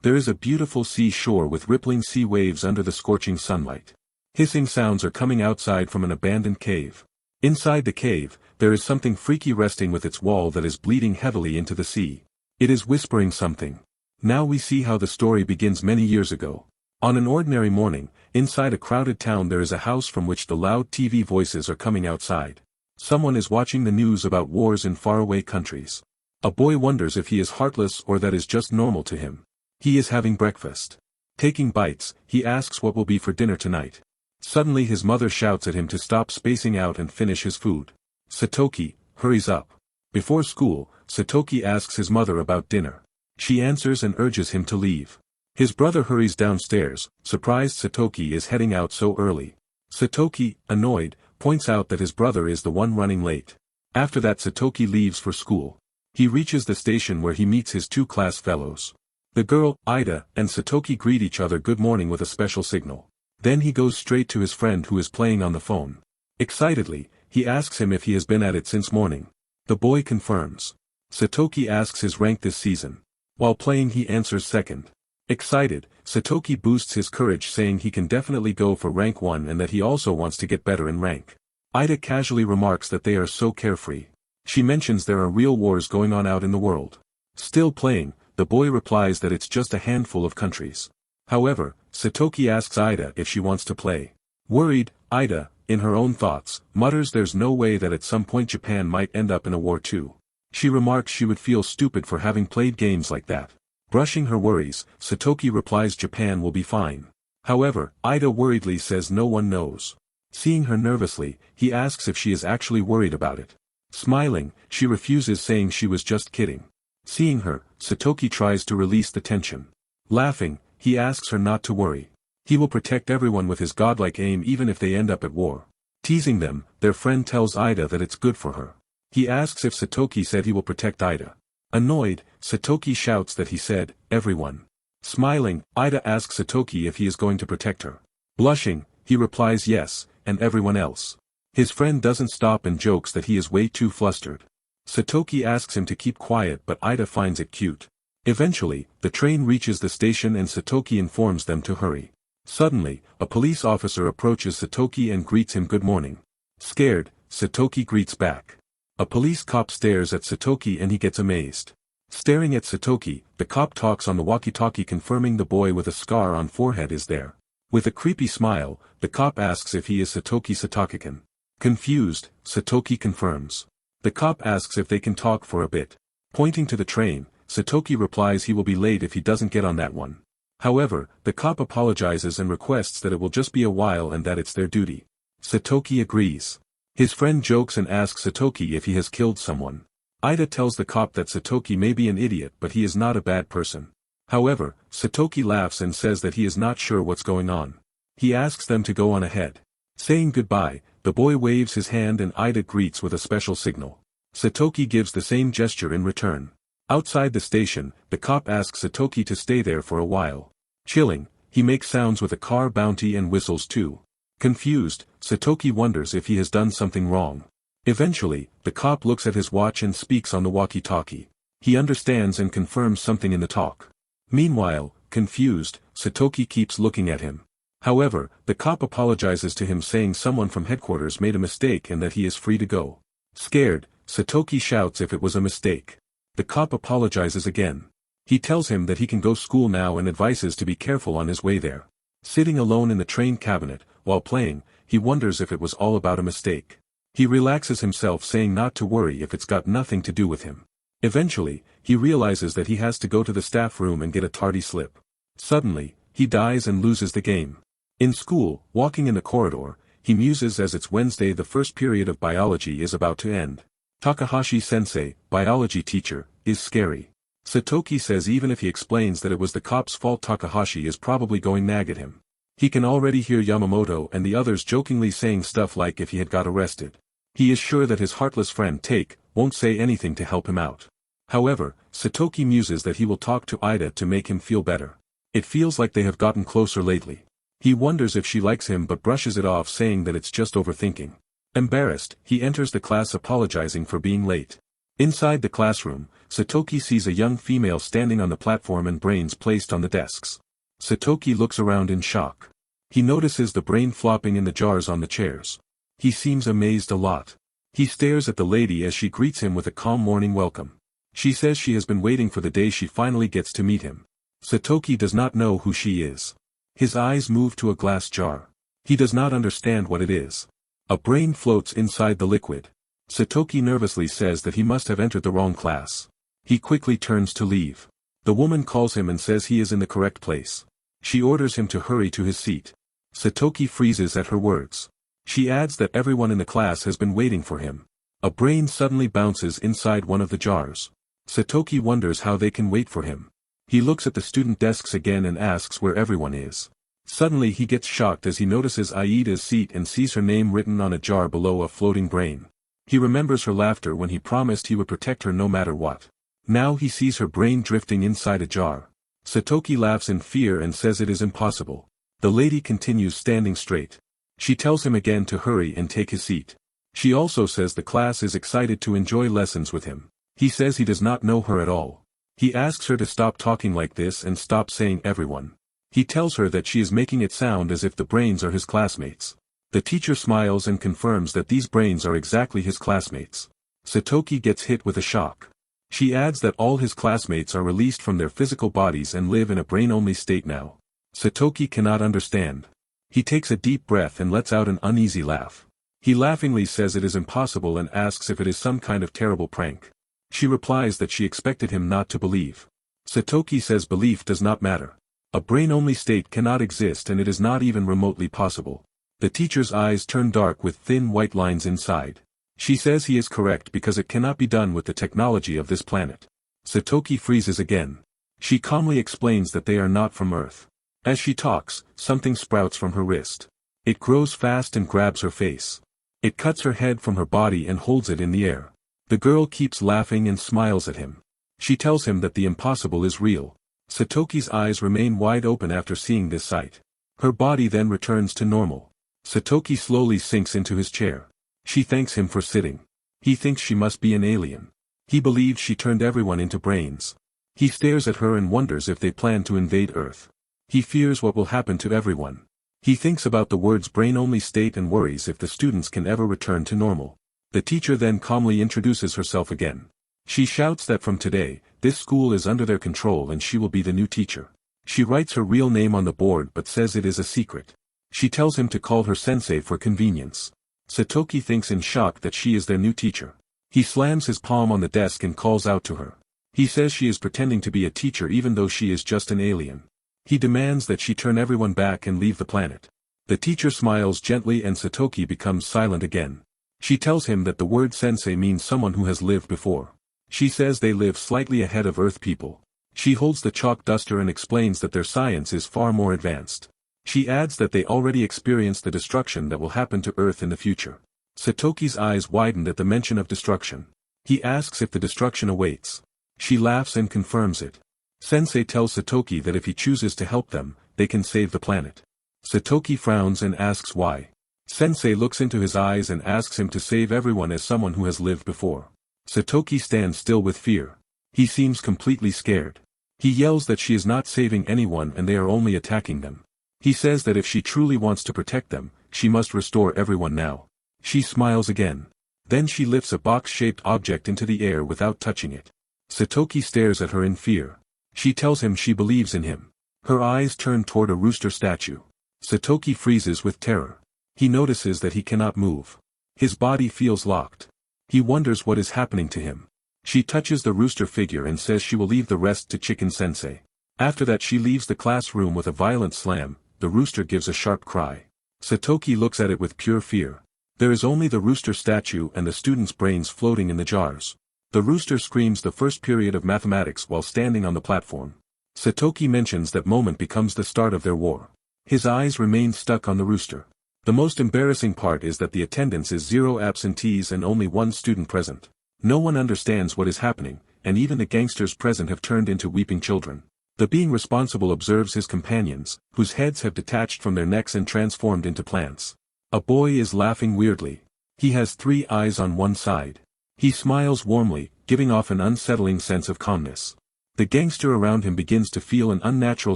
There is a beautiful sea shore with rippling sea waves under the scorching sunlight. Hissing sounds are coming outside from an abandoned cave. Inside the cave, there is something freaky resting with its wall that is bleeding heavily into the sea. It is whispering something. Now we see how the story begins many years ago. On an ordinary morning, inside a crowded town there is a house from which the loud TV voices are coming outside. Someone is watching the news about wars in faraway countries. A boy wonders if he is heartless or that is just normal to him. He is having breakfast. Taking bites, he asks what will be for dinner tonight. Suddenly his mother shouts at him to stop spacing out and finish his food. Satoki hurries up. Before school, Satoki asks his mother about dinner. She answers and urges him to leave. His brother hurries downstairs, surprised Satoki is heading out so early. Satoki, annoyed, points out that his brother is the one running late. After that Satoki leaves for school. He reaches the station where he meets his two class fellows. The girl, Ida, and Satoki greet each other good morning with a special signal. Then he goes straight to his friend who is playing on the phone. Excitedly, he asks him if he has been at it since morning. The boy confirms. Satoki asks his rank this season. While playing he answers second. Excited, Satoki boosts his courage saying he can definitely go for rank 1 and that he also wants to get better in rank. Ida casually remarks that they are so carefree. She mentions there are real wars going on out in the world. Still playing, the boy replies that it's just a handful of countries. However, Satoki asks Ida if she wants to play. Worried, Ida, in her own thoughts, mutters there's no way that at some point Japan might end up in a war too. She remarks she would feel stupid for having played games like that. Brushing her worries, Satoki replies Japan will be fine. However, Ida worriedly says no one knows. Seeing her nervously, he asks if she is actually worried about it. Smiling, she refuses saying she was just kidding. Seeing her, Satoki tries to release the tension. Laughing, he asks her not to worry. He will protect everyone with his godlike aim even if they end up at war. Teasing them, their friend tells Ida that it's good for her. He asks if Satoki said he will protect Ida. Annoyed, Satoki shouts that he said, everyone. Smiling, Ida asks Satoki if he is going to protect her. Blushing, he replies yes, and everyone else. His friend doesn't stop and jokes that he is way too flustered. Satoki asks him to keep quiet but Ida finds it cute. Eventually, the train reaches the station and Satoki informs them to hurry. Suddenly, a police officer approaches Satoki and greets him good morning. Scared, Satoki greets back. A police cop stares at Satoki and he gets amazed. Staring at Satoki, the cop talks on the walkie-talkie confirming the boy with a scar on forehead is there. With a creepy smile, the cop asks if he is Satoki Satokikan. Confused, Satoki confirms. The cop asks if they can talk for a bit. Pointing to the train, Satoki replies he will be late if he doesn't get on that one. However, the cop apologizes and requests that it will just be a while and that it's their duty. Satoki agrees. His friend jokes and asks Satoki if he has killed someone. Ida tells the cop that Satoki may be an idiot but he is not a bad person. However, Satoki laughs and says that he is not sure what's going on. He asks them to go on ahead. Saying goodbye, the boy waves his hand and Ida greets with a special signal. Satoki gives the same gesture in return. Outside the station, the cop asks Satoki to stay there for a while. Chilling, he makes sounds with a car bounty and whistles too. Confused, Satoki wonders if he has done something wrong. Eventually, the cop looks at his watch and speaks on the walkie-talkie. He understands and confirms something in the talk. Meanwhile, confused, Satoki keeps looking at him. However, the cop apologizes to him saying someone from headquarters made a mistake and that he is free to go. Scared, Satoki shouts if it was a mistake. The cop apologizes again. He tells him that he can go school now and advises to be careful on his way there. Sitting alone in the train cabinet, while playing, he wonders if it was all about a mistake. He relaxes himself saying not to worry if it's got nothing to do with him. Eventually, he realizes that he has to go to the staff room and get a tardy slip. Suddenly, he dies and loses the game. In school, walking in the corridor, he muses as it's Wednesday. The first period of biology is about to end. Takahashi-sensei, biology teacher, is scary. Satoki says even if he explains that it was the cop's fault Takahashi is probably going nag at him. He can already hear Yamamoto and the others jokingly saying stuff like if he had got arrested. He is sure that his heartless friend Take won't say anything to help him out. However, Satoki muses that he will talk to Ida to make him feel better. It feels like they have gotten closer lately. He wonders if she likes him but brushes it off saying that it's just overthinking. Embarrassed, he enters the class apologizing for being late. Inside the classroom, Satoki sees a young female standing on the platform and brains placed on the desks. Satoki looks around in shock. He notices the brain flopping in the jars on the chairs. He seems amazed a lot. He stares at the lady as she greets him with a calm morning welcome. She says she has been waiting for the day she finally gets to meet him. Satoki does not know who she is. His eyes move to a glass jar. He does not understand what it is. A brain floats inside the liquid. Satoki nervously says that he must have entered the wrong class. He quickly turns to leave. The woman calls him and says he is in the correct place. She orders him to hurry to his seat. Satoki freezes at her words. She adds that everyone in the class has been waiting for him. A brain suddenly bounces inside one of the jars. Satoki wonders how they can wait for him. He looks at the student desks again and asks where everyone is. Suddenly he gets shocked as he notices Aida's seat and sees her name written on a jar below a floating brain. He remembers her laughter when he promised he would protect her no matter what. Now he sees her brain drifting inside a jar. Satoki laughs in fear and says it is impossible. The lady continues standing straight. She tells him again to hurry and take his seat. She also says the class is excited to enjoy lessons with him. He says he does not know her at all. He asks her to stop talking like this and stop saying everyone. He tells her that she is making it sound as if the brains are his classmates. The teacher smiles and confirms that these brains are exactly his classmates. Satoki gets hit with a shock. She adds that all his classmates are released from their physical bodies and live in a brain-only state now. Satoki cannot understand. He takes a deep breath and lets out an uneasy laugh. He laughingly says it is impossible and asks if it is some kind of terrible prank. She replies that she expected him not to believe. Satoki says belief does not matter. A brain-only state cannot exist and it is not even remotely possible. The teacher's eyes turn dark with thin white lines inside. She says he is correct because it cannot be done with the technology of this planet. Satoki freezes again. She calmly explains that they are not from Earth. As she talks, something sprouts from her wrist. It grows fast and grabs her face. It cuts her head from her body and holds it in the air. The girl keeps laughing and smiles at him. She tells him that the impossible is real. Satoki's eyes remain wide open after seeing this sight. Her body then returns to normal. Satoki slowly sinks into his chair. She thanks him for sitting. He thinks she must be an alien. He believes she turned everyone into brains. He stares at her and wonders if they plan to invade Earth. He fears what will happen to everyone. He thinks about the words brain-only state and worries if the students can ever return to normal. The teacher then calmly introduces herself again. She shouts that from today, this school is under their control and she will be the new teacher. She writes her real name on the board but says it is a secret. She tells him to call her sensei for convenience. Satoki thinks in shock that she is their new teacher. He slams his palm on the desk and calls out to her. He says she is pretending to be a teacher even though she is just an alien. He demands that she turn everyone back and leave the planet. The teacher smiles gently and Satoki becomes silent again. She tells him that the word sensei means someone who has lived before. She says they live slightly ahead of Earth people. She holds the chalk duster and explains that their science is far more advanced. She adds that they already experienced the destruction that will happen to Earth in the future. Satoki's eyes widened at the mention of destruction. He asks if the destruction awaits. She laughs and confirms it. Sensei tells Satoki that if he chooses to help them, they can save the planet. Satoki frowns and asks why. Sensei looks into his eyes and asks him to save everyone as someone who has lived before. Satoki stands still with fear. He seems completely scared. He yells that she is not saving anyone and they are only attacking them. He says that if she truly wants to protect them, she must restore everyone now. She smiles again. Then she lifts a box-shaped object into the air without touching it. Satoki stares at her in fear. She tells him she believes in him. Her eyes turn toward a rooster statue. Satoki freezes with terror. He notices that he cannot move. His body feels locked. He wonders what is happening to him. She touches the rooster figure and says she will leave the rest to Chicken Sensei. After that she leaves the classroom with a violent slam. The rooster gives a sharp cry. Satoki looks at it with pure fear. There is only the rooster statue and the students' brains floating in the jars. The rooster screams the first period of mathematics while standing on the platform. Satoki mentions that moment becomes the start of their war. His eyes remain stuck on the rooster. The most embarrassing part is that the attendance is 0 absentees and only 1 student present. No one understands what is happening, and even the gangsters present have turned into weeping children. The being responsible observes his companions, whose heads have detached from their necks and transformed into plants. A boy is laughing weirdly. He has 3 eyes on one side. He smiles warmly, giving off an unsettling sense of calmness. The gangster around him begins to feel an unnatural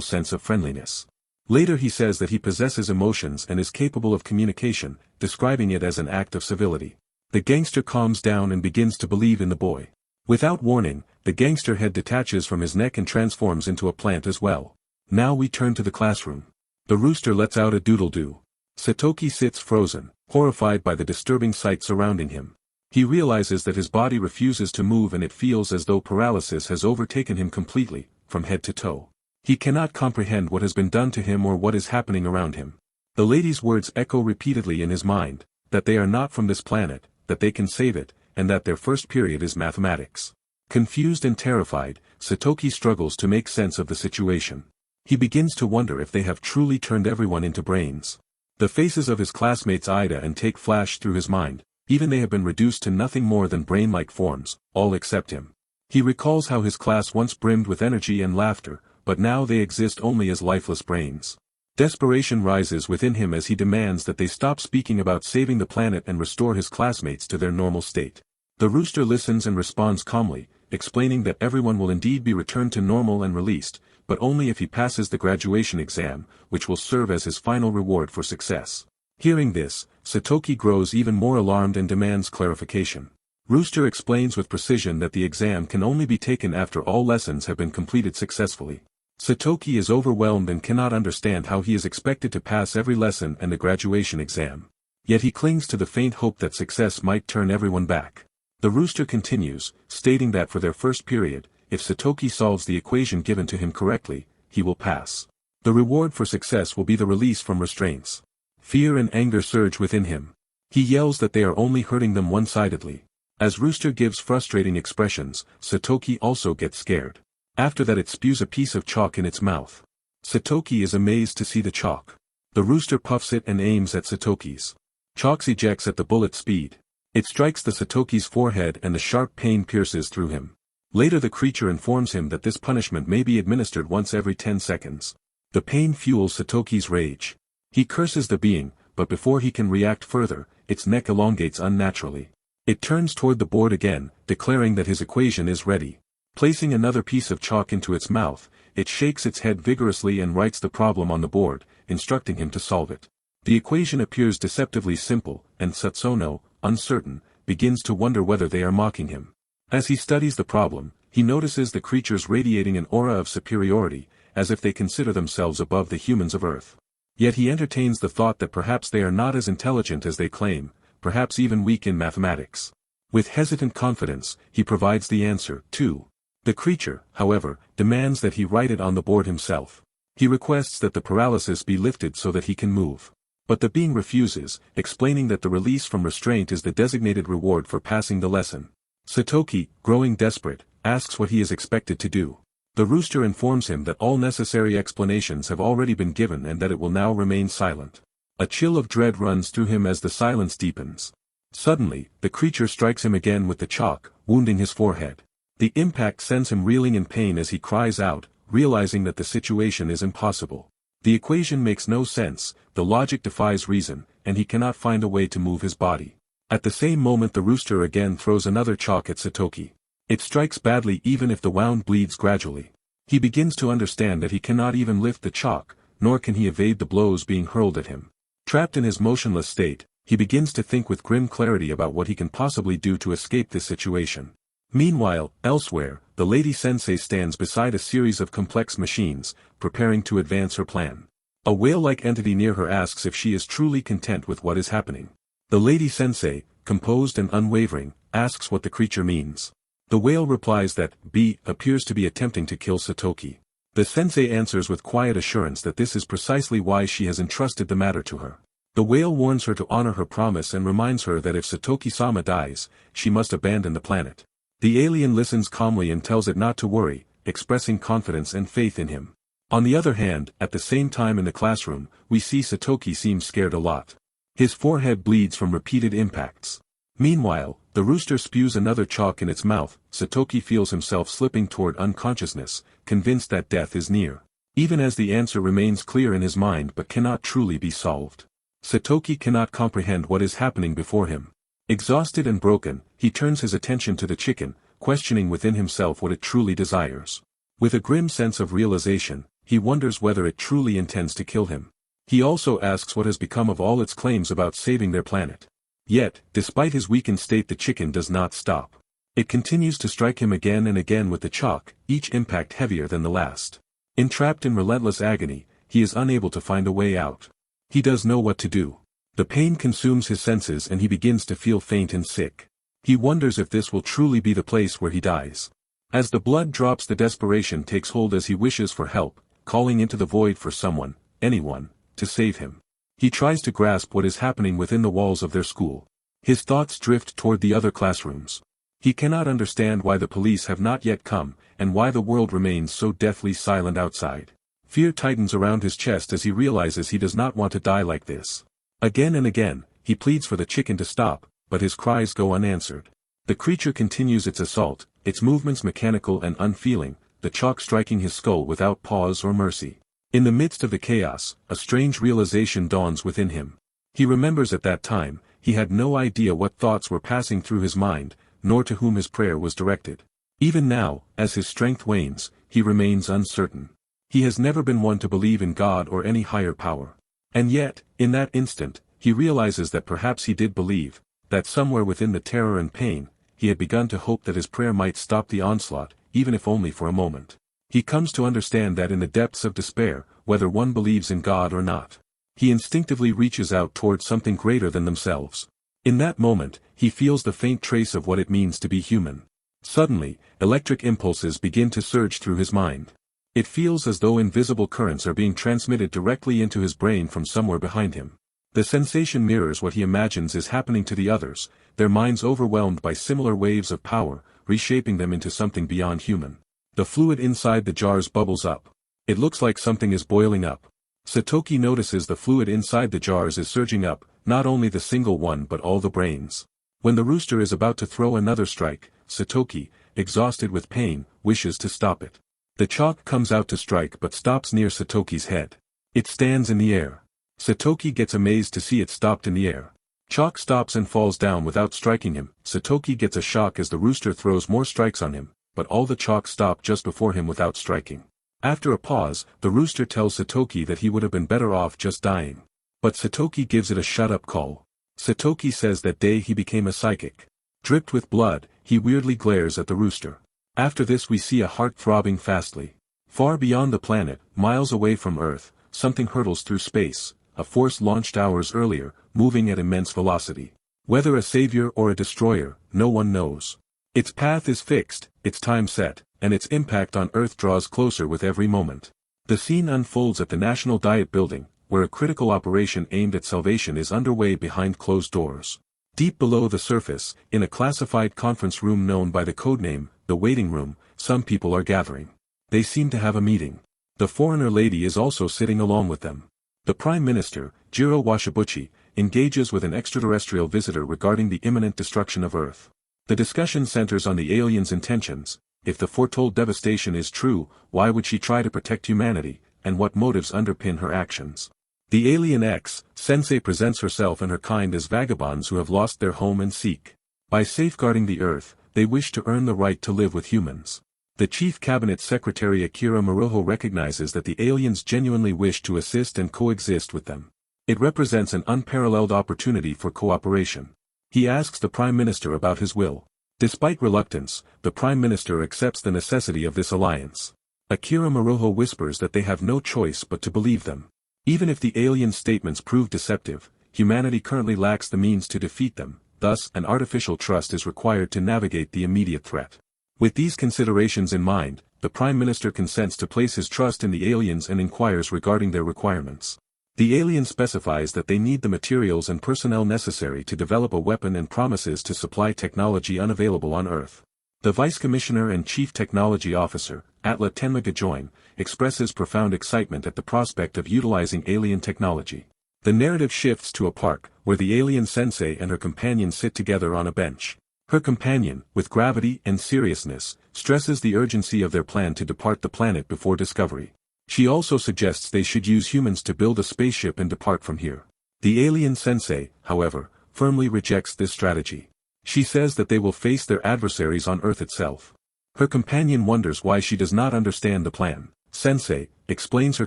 sense of friendliness. Later he says that he possesses emotions and is capable of communication, describing it as an act of civility. The gangster calms down and begins to believe in the boy. Without warning, the gangster head detaches from his neck and transforms into a plant as well. Now we turn to the classroom. The rooster lets out a doodle-doo. Satoki sits frozen, horrified by the disturbing sight surrounding him. He realizes that his body refuses to move and it feels as though paralysis has overtaken him completely, from head to toe. He cannot comprehend what has been done to him or what is happening around him. The lady's words echo repeatedly in his mind, that they are not from this planet, that they can save it, and that their first period is mathematics. Confused and terrified, Satoki struggles to make sense of the situation. He begins to wonder if they have truly turned everyone into brains. The faces of his classmates Ida and Take flash through his mind, even they have been reduced to nothing more than brain-like forms, all except him. He recalls how his class once brimmed with energy and laughter, but now they exist only as lifeless brains. Desperation rises within him as he demands that they stop speaking about saving the planet and restore his classmates to their normal state. The rooster listens and responds calmly, explaining that everyone will indeed be returned to normal and released, but only if he passes the graduation exam, which will serve as his final reward for success. Hearing this, Satoki grows even more alarmed and demands clarification. Rooster explains with precision that the exam can only be taken after all lessons have been completed successfully. Satoki is overwhelmed and cannot understand how he is expected to pass every lesson and the graduation exam. Yet he clings to the faint hope that success might turn everyone back. The rooster continues, stating that for their first period, if Satoki solves the equation given to him correctly, he will pass. The reward for success will be the release from restraints. Fear and anger surge within him. He yells that they are only hurting them one-sidedly. As Rooster gives frustrating expressions, Satoki also gets scared. After that it spews a piece of chalk in its mouth. Satoki is amazed to see the chalk. The rooster puffs it and aims at Satoki's. Chalk ejects at the bullet speed. It strikes the Satoki's forehead and the sharp pain pierces through him. Later the creature informs him that this punishment may be administered once every 10 seconds. The pain fuels Satoki's rage. He curses the being, but before he can react further, its neck elongates unnaturally. It turns toward the board again, declaring that his equation is ready. Placing another piece of chalk into its mouth, it shakes its head vigorously and writes the problem on the board, instructing him to solve it. The equation appears deceptively simple, and Satsuno, uncertain, begins to wonder whether they are mocking him. As he studies the problem, he notices the creatures radiating an aura of superiority, as if they consider themselves above the humans of Earth. Yet he entertains the thought that perhaps they are not as intelligent as they claim, perhaps even weak in mathematics. With hesitant confidence, he provides the answer, 2. The creature, however, demands that he write it on the board himself. He requests that the paralysis be lifted so that he can move. But the being refuses, explaining that the release from restraint is the designated reward for passing the lesson. Satoki, growing desperate, asks what he is expected to do. The rooster informs him that all necessary explanations have already been given and that it will now remain silent. A chill of dread runs through him as the silence deepens. Suddenly, the creature strikes him again with the chalk, wounding his forehead. The impact sends him reeling in pain as he cries out, realizing that the situation is impossible. The equation makes no sense, the logic defies reason, and he cannot find a way to move his body. At the same moment the rooster again throws another chalk at Satoki. It strikes badly even if the wound bleeds gradually. He begins to understand that he cannot even lift the chalk, nor can he evade the blows being hurled at him. Trapped in his motionless state, he begins to think with grim clarity about what he can possibly do to escape this situation. Meanwhile, elsewhere, the lady sensei stands beside a series of complex machines, preparing to advance her plan. A whale-like entity near her asks if she is truly content with what is happening. The lady sensei, composed and unwavering, asks what the creature means. The whale replies that B appears to be attempting to kill Satoki. The sensei answers with quiet assurance that this is precisely why she has entrusted the matter to her. The whale warns her to honor her promise and reminds her that if Satoki-sama dies, she must abandon the planet. The alien listens calmly and tells it not to worry, expressing confidence and faith in him. On the other hand, at the same time in the classroom, we see Satoki seems scared a lot. His forehead bleeds from repeated impacts. Meanwhile, the rooster spews another chalk in its mouth. Satoki feels himself slipping toward unconsciousness, convinced that death is near. Even as the answer remains clear in his mind but cannot truly be solved. Satoki cannot comprehend what is happening before him. Exhausted and broken, he turns his attention to the chicken, questioning within himself what it truly desires. With a grim sense of realization, he wonders whether it truly intends to kill him. He also asks what has become of all its claims about saving their planet. Yet, despite his weakened state, the chicken does not stop. It continues to strike him again and again with the chalk, each impact heavier than the last. Entrapped in relentless agony, he is unable to find a way out. He does know what to do. The pain consumes his senses and he begins to feel faint and sick. He wonders if this will truly be the place where he dies. As the blood drops, the desperation takes hold as he wishes for help, calling into the void for someone, anyone, to save him. He tries to grasp what is happening within the walls of their school. His thoughts drift toward the other classrooms. He cannot understand why the police have not yet come, and why the world remains so deathly silent outside. Fear tightens around his chest as he realizes he does not want to die like this. Again and again, he pleads for the chicken to stop, but his cries go unanswered. The creature continues its assault, its movements mechanical and unfeeling, the chalk striking his skull without pause or mercy. In the midst of the chaos, a strange realization dawns within him. He remembers at that time, he had no idea what thoughts were passing through his mind, nor to whom his prayer was directed. Even now, as his strength wanes, he remains uncertain. He has never been one to believe in God or any higher power. And yet, in that instant, he realizes that perhaps he did believe, that somewhere within the terror and pain, he had begun to hope that his prayer might stop the onslaught, even if only for a moment. He comes to understand that in the depths of despair, whether one believes in God or not, he instinctively reaches out towards something greater than themselves. In that moment, he feels the faint trace of what it means to be human. Suddenly, electric impulses begin to surge through his mind. It feels as though invisible currents are being transmitted directly into his brain from somewhere behind him. The sensation mirrors what he imagines is happening to the others, their minds overwhelmed by similar waves of power, reshaping them into something beyond human. The fluid inside the jars bubbles up. It looks like something is boiling up. Satoki notices the fluid inside the jars is surging up, not only the single one but all the brains. When the rooster is about to throw another strike, Satoki, exhausted with pain, wishes to stop it. The chalk comes out to strike but stops near Satoki's head. It stands in the air. Satoki gets amazed to see it stopped in the air. Chalk stops and falls down without striking him. Satoki gets a shock as the rooster throws more strikes on him, but all the chalk stop just before him without striking. After a pause, the rooster tells Satoki that he would have been better off just dying. But Satoki gives it a shut-up call. Satoki says that day he became a psychic. Dripped with blood, he weirdly glares at the rooster. After this we see a heart throbbing fastly. Far beyond the planet, miles away from Earth, something hurtles through space, a force launched hours earlier, moving at immense velocity. Whether a savior or a destroyer, no one knows. Its path is fixed, its time set, and its impact on Earth draws closer with every moment. The scene unfolds at the National Diet Building, where a critical operation aimed at salvation is underway behind closed doors. Deep below the surface, in a classified conference room known by the codename, the waiting room, some people are gathering. They seem to have a meeting. The foreigner lady is also sitting along with them. The Prime Minister, Jiro Washibuchi, engages with an extraterrestrial visitor regarding the imminent destruction of Earth. The discussion centers on the alien's intentions. If the foretold devastation is true, why would she try to protect humanity, and what motives underpin her actions? The alien A-sensei presents herself and her kind as vagabonds who have lost their home and seek. By safeguarding the Earth, they wish to earn the right to live with humans. The Chief Cabinet Secretary Akira Maruho recognizes that the aliens genuinely wish to assist and coexist with them. It represents an unparalleled opportunity for cooperation. He asks the Prime Minister about his will. Despite reluctance, the Prime Minister accepts the necessity of this alliance. Akira Maruho whispers that they have no choice but to believe them. Even if the alien statements prove deceptive, humanity currently lacks the means to defeat them, thus an artificial trust is required to navigate the immediate threat. With these considerations in mind, the Prime Minister consents to place his trust in the aliens and inquires regarding their requirements. The alien specifies that they need the materials and personnel necessary to develop a weapon and promises to supply technology unavailable on Earth. The Vice Commissioner and Chief Technology Officer, Atla Tenma expresses profound excitement at the prospect of utilizing alien technology. The narrative shifts to a park, where the alien sensei and her companion sit together on a bench. Her companion, with gravity and seriousness, stresses the urgency of their plan to depart the planet before discovery. She also suggests they should use humans to build a spaceship and depart from here. The alien sensei, however, firmly rejects this strategy. She says that they will face their adversaries on Earth itself. Her companion wonders why she does not understand the plan. Sensei explains her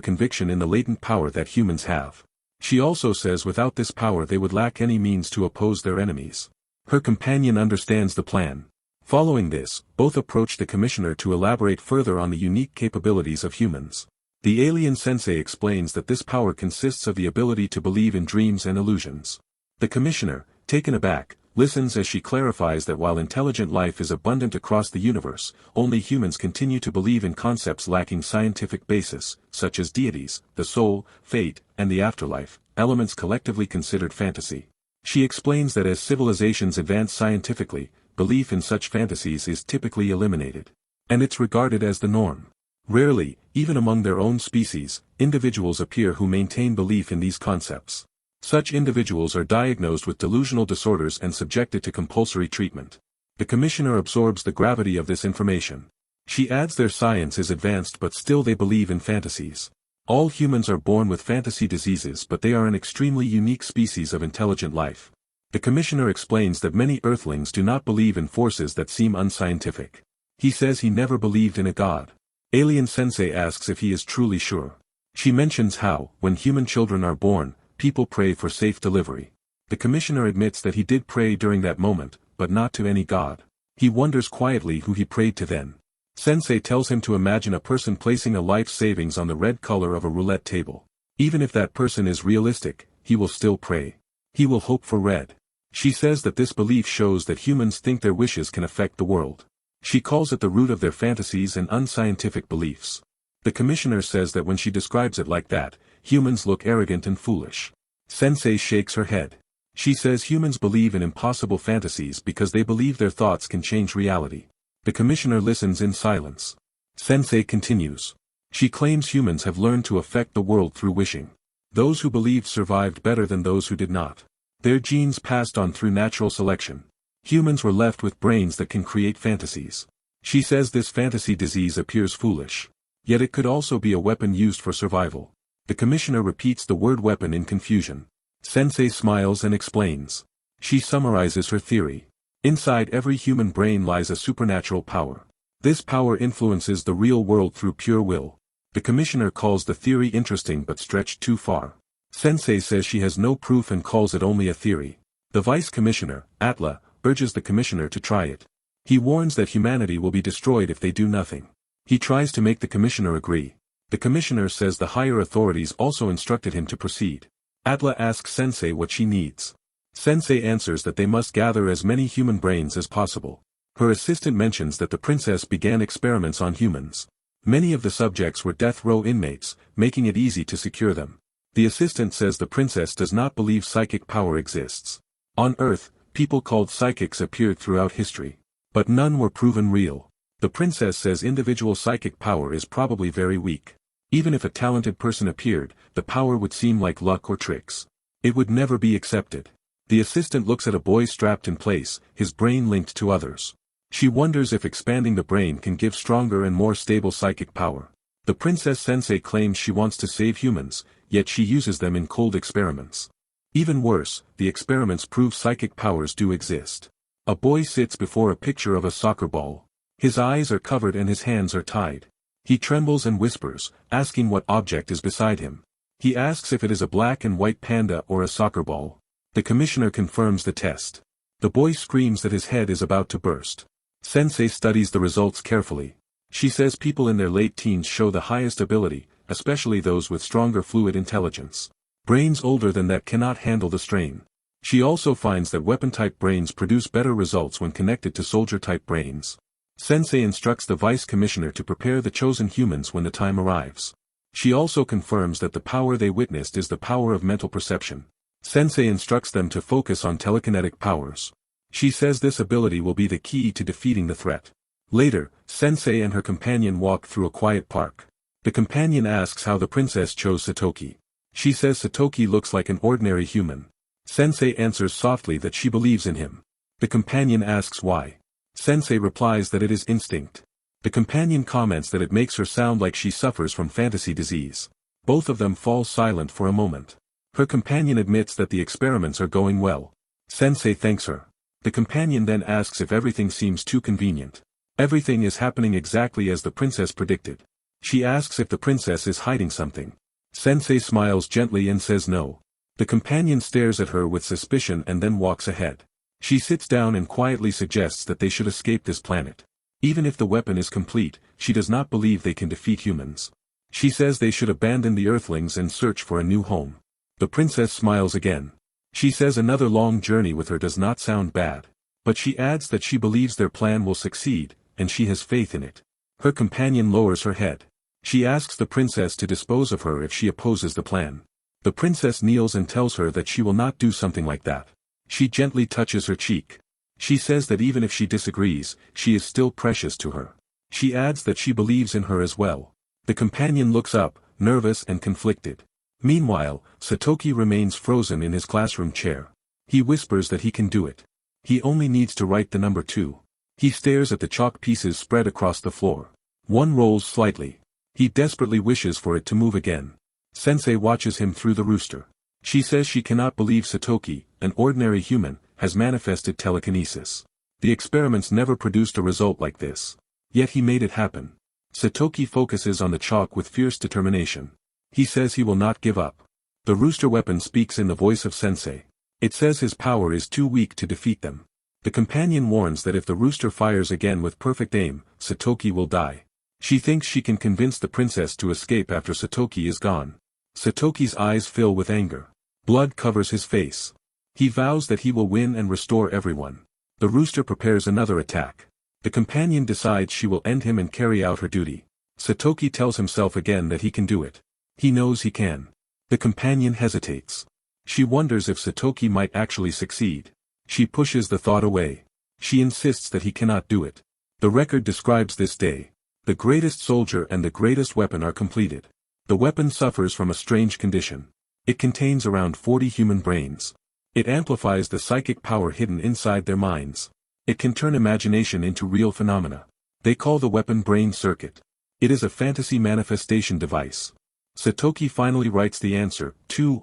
conviction in the latent power that humans have. She also says without this power they would lack any means to oppose their enemies. Her companion understands the plan. Following this, both approach the commissioner to elaborate further on the unique capabilities of humans. The alien sensei explains that this power consists of the ability to believe in dreams and illusions. The commissioner, taken aback, listens as she clarifies that while intelligent life is abundant across the universe, only humans continue to believe in concepts lacking scientific basis, such as deities, the soul, fate, and the afterlife, elements collectively considered fantasy. She explains that as civilizations advance scientifically, belief in such fantasies is typically eliminated. And it's regarded as the norm. Rarely, even among their own species, individuals appear who maintain belief in these concepts. Such individuals are diagnosed with delusional disorders and subjected to compulsory treatment. The commissioner absorbs the gravity of this information. She adds their science is advanced but still they believe in fantasies. All humans are born with fantasy diseases but they are an extremely unique species of intelligent life. The commissioner explains that many Earthlings do not believe in forces that seem unscientific. He says he never believed in a god. Alien Sensei asks if he is truly sure. She mentions how, when human children are born, people pray for safe delivery. The commissioner admits that he did pray during that moment, but not to any god. He wonders quietly who he prayed to then. Sensei tells him to imagine a person placing a life savings on the red color of a roulette table. Even if that person is realistic, he will still pray. He will hope for red. She says that this belief shows that humans think their wishes can affect the world. She calls it the root of their fantasies and unscientific beliefs. The commissioner says that when she describes it like that, humans look arrogant and foolish. Sensei shakes her head. She says humans believe in impossible fantasies because they believe their thoughts can change reality. The commissioner listens in silence. Sensei continues. She claims humans have learned to affect the world through wishing. Those who believed survived better than those who did not. Their genes passed on through natural selection. Humans were left with brains that can create fantasies. She says this fantasy disease appears foolish. Yet it could also be a weapon used for survival. The commissioner repeats the word weapon in confusion. Sensei smiles and explains. She summarizes her theory. Inside every human brain lies a supernatural power. This power influences the real world through pure will. The commissioner calls the theory interesting but stretched too far. Sensei says she has no proof and calls it only a theory. The vice commissioner, Atla, urges the commissioner to try it. He warns that humanity will be destroyed if they do nothing. He tries to make the commissioner agree. The commissioner says the higher authorities also instructed him to proceed. Atla asks Sensei what she needs. Sensei answers that they must gather as many human brains as possible. Her assistant mentions that the princess began experiments on humans. Many of the subjects were death row inmates, making it easy to secure them. The assistant says the princess does not believe psychic power exists. On Earth, people called psychics appeared throughout history. But none were proven real. The princess says individual psychic power is probably very weak. Even if a talented person appeared, the power would seem like luck or tricks. It would never be accepted. The assistant looks at a boy strapped in place, his brain linked to others. She wonders if expanding the brain can give stronger and more stable psychic power. The princess sensei claims she wants to save humans, yet she uses them in cold experiments. Even worse, the experiments prove psychic powers do exist. A boy sits before a picture of a soccer ball. His eyes are covered and his hands are tied. He trembles and whispers, asking what object is beside him. He asks if it is a black and white panda or a soccer ball. The commissioner confirms the test. The boy screams that his head is about to burst. Sensei studies the results carefully. She says people in their late teens show the highest ability, especially those with stronger fluid intelligence. Brains older than that cannot handle the strain. She also finds that weapon-type brains produce better results when connected to soldier-type brains. Sensei instructs the vice commissioner to prepare the chosen humans when the time arrives. She also confirms that the power they witnessed is the power of mental perception. Sensei instructs them to focus on telekinetic powers. She says this ability will be the key to defeating the threat. Later, Sensei and her companion walk through a quiet park. The companion asks how the princess chose Satoki. She says Satoki looks like an ordinary human. Sensei answers softly that she believes in him. The companion asks why. Sensei replies that it is instinct. The companion comments that it makes her sound like she suffers from fantasy disease. Both of them fall silent for a moment. Her companion admits that the experiments are going well. Sensei thanks her. The companion then asks if everything seems too convenient. Everything is happening exactly as the princess predicted. She asks if the princess is hiding something. Sensei smiles gently and says no. The companion stares at her with suspicion and then walks ahead. She sits down and quietly suggests that they should escape this planet. Even if the weapon is complete, she does not believe they can defeat humans. She says they should abandon the Earthlings and search for a new home. The princess smiles again. She says another long journey with her does not sound bad. But she adds that she believes their plan will succeed, and she has faith in it. Her companion lowers her head. She asks the princess to dispose of her if she opposes the plan. The princess kneels and tells her that she will not do something like that. She gently touches her cheek. She says that even if she disagrees, she is still precious to her. She adds that she believes in her as well. The companion looks up, nervous and conflicted. Meanwhile, Satoki remains frozen in his classroom chair. He whispers that he can do it. He only needs to write the number 2. He stares at the chalk pieces spread across the floor. One rolls slightly. He desperately wishes for it to move again. Sensei watches him through the rooster. She says she cannot believe Satoki, an ordinary human, has manifested telekinesis. The experiments never produced a result like this. Yet he made it happen. Satoki focuses on the chalk with fierce determination. He says he will not give up. The rooster weapon speaks in the voice of Sensei. It says his power is too weak to defeat them. The companion warns that if the rooster fires again with perfect aim, Satoki will die. She thinks she can convince the princess to escape after Satoki is gone. Satoki's eyes fill with anger. Blood covers his face. He vows that he will win and restore everyone. The rooster prepares another attack. The companion decides she will end him and carry out her duty. Satoki tells himself again that he can do it. He knows he can. The companion hesitates. She wonders if Satoki might actually succeed. She pushes the thought away. She insists that he cannot do it. The record describes this day. The greatest soldier and the greatest weapon are completed. The weapon suffers from a strange condition. It contains around 40 human brains. It amplifies the psychic power hidden inside their minds. It can turn imagination into real phenomena. They call the weapon brain circuit. It is a fantasy manifestation device. Satoki finally writes the answer, 2,